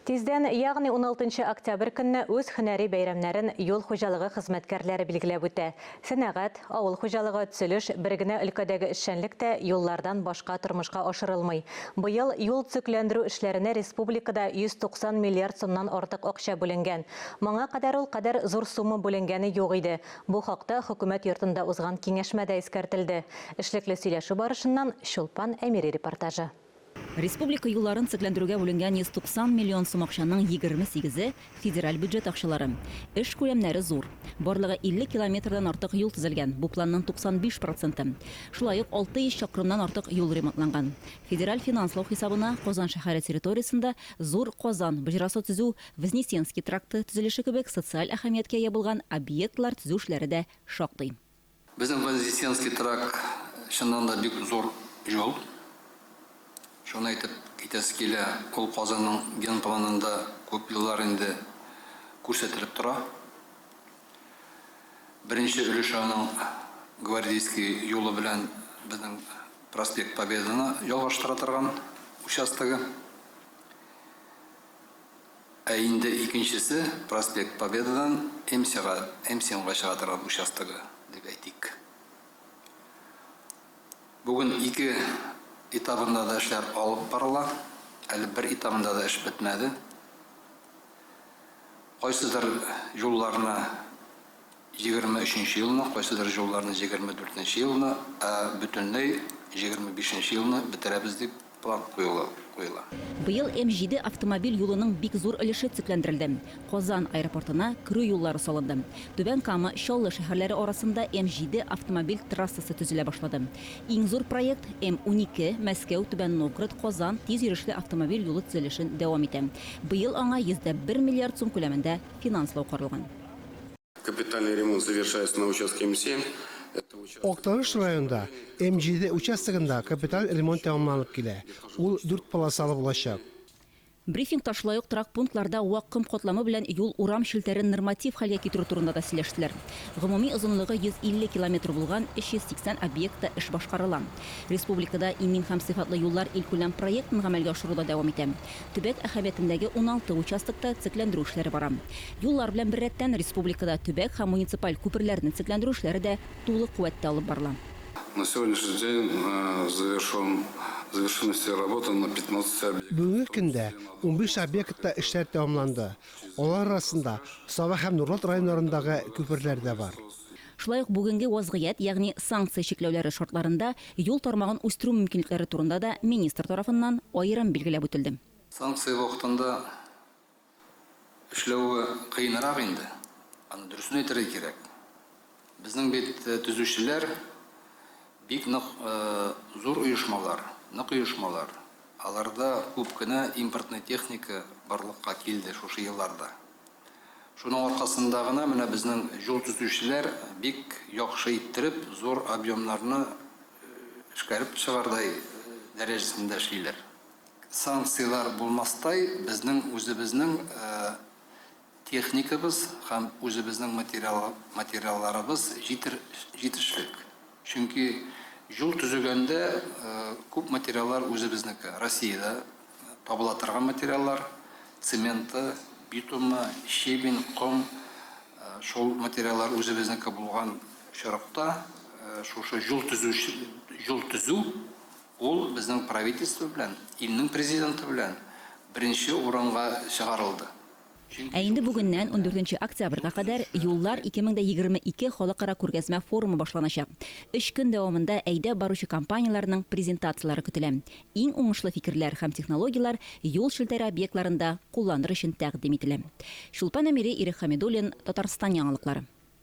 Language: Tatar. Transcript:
Тизден, ягъни 16 октябрь көнне үз һөнәри бәйрәмнәрен юл хуҗалыгы хезмәткәрләре билгеләп үтә. Сәнәгать, авыл хуҗалыгы төзелеш бер генә өлкәдәге эшчәнлек тә юллардан башка тормышка ашырылмый. Быел юл төзекләндерү эшләренә республикада 190 миллиард сумнан артык акча бүленгән. Моңа кадәр ул кадәр зур сума бүленгәне юк иде. Бу хакта хөкүмәт йортында узган киңәшмәдә искәртелде. Эшлекле сөйләшү барышыннан Шулпан Әмири репортажы. Республика юлларын төзекләндерүгә бүленгән 190 миллион сум акчаның 28-е федераль бюджет акчалары. Эш күләмнәре зур. Барлыгы 50 километрдан артык юл төзелгән. Бу планның 95%. Шулай ук 600 чакрымнан артык юл ремонтланган. Федераль финанслау хисабына Казан шәһәре территориясендә зур Казан бөҗрасы төзү, Вознесенский тракты төзелеше кебек социаль әһәмияткә ия булган объектлар төзү эшләре дә шактый. Безнең Вознесенский тракт чыннан да бик зур юл. Шуны әйтеп китәсе килә, ул Казанның ген планында күп еллар инде күрсәтелеп тора. Беренче өлеше аның Гвардейский юлы белән безнең Проспект Победаны ялгыштыра торган участогы. Ә инде икенчесе Проспект Победадан МСНга чыга торган участогы дип әйтик. Бүген ике этабында да эшләр алып барыла, әле бер этабында да эш бетмәде. Кайсыдыр юлларны 23 елны, кайсыдыр юлларны 24 елны, ә бөтенләй 25 елны бетерәбез дип план куела. Быел М7 автомобиль юлының бик зур өлеше төзекләндерелде. Казан аэропортына кирү юллары салынды. Түбән Кама, Чаллы шәһәрләре арасында М7 автомобиль трассасы төзелә башлады. Иң зур проект М12 Мәскәү, Түбән Новгород, Казан тиз йөрешле автомобиль юлы төзелешен дәвам итә. Быел аңа 101 миллиард сум күләмендә финанслау каралган. Капитальный ремонт завершается на участке М7. Актаныш районында М7 участогында капиталь ремонт тәмамланып килә. Ул 4 полосалы булачак. Брифинг ташлайык трак пунктларда вакым катламы белән юл урам шелтәрен норматив хәлгә китерү турында да сөйләштеләр. Гомуми озынлыгы 150 км булган 380 объектта эш башкарыла. Республикада имин һәм сыйфатлы юллар илкүләм проектын гамәлгә ашыруда дәвам итә. Төбәк әһәмиятендәге 16 участокта төзекләндерү эшләре бара. Юллар белән бер рәттән республикада төбәк һәм муниципаль күперләрне төзекләндерү эшләре дә тулы куәттә алып барыла. На сегодняшний день завершены все работы на 15 объектов. Бүгенге көндә 15 объектта эшләр тәмамланды. Алар арасында Сава һәм Нурлат районнарындагы күперләр дә бар. Шулай ук бүгенге вазгыять, ягъни санкция чикләүләре шартларында юл тармагын үстерү мөмкинлекләре турында да министр тарафыннан аерым билгеләп үтелде. Санкция вакытында эшләү кыйнарак инде. Аны дөресен әйтергә кирәк. Безнең бит төзүчеләр бик нык зур оешмалар, нык оешмалар. Аларда күп кенә импортный техника барлыкка килде шушы елларда. Шуның аркасында гына менә безнең юл төзүчеләр бик яхшы иттереп зур объемнарны эшкәреп чыгардай дәрәҗәсендә эшлиләр. Санкциялар булмастай безнең үзебезнең техникабыз һәм үзебезнең материалларыбыз җитешлек. Чөнки юл төзегәндә күп материаллар үзебезнеке. Россиядә табыла торган материаллар, цементы, битумы, щебень, ком, шул материаллар үзебезнеке булган чиракта шушы юл төзү ул безнең правительство белән, илнең президенты белән беренче урынга чыгарылды. Ә инде бүгеннән 14 октябрьгә кадәр юллар 2022 халыкара күргәзмә форумы башланачак. 3 көн дәвамында әйдә баручы компанияләрнең презентациялары көтелә. Иң уңышлы фикерләр һәм технологиялар юл шелтәре объектларында кулланыр өчен тәкъдим ителә. Шулпан Әмири, Ирек Хәмидуллин, Татарстан яңалыклары.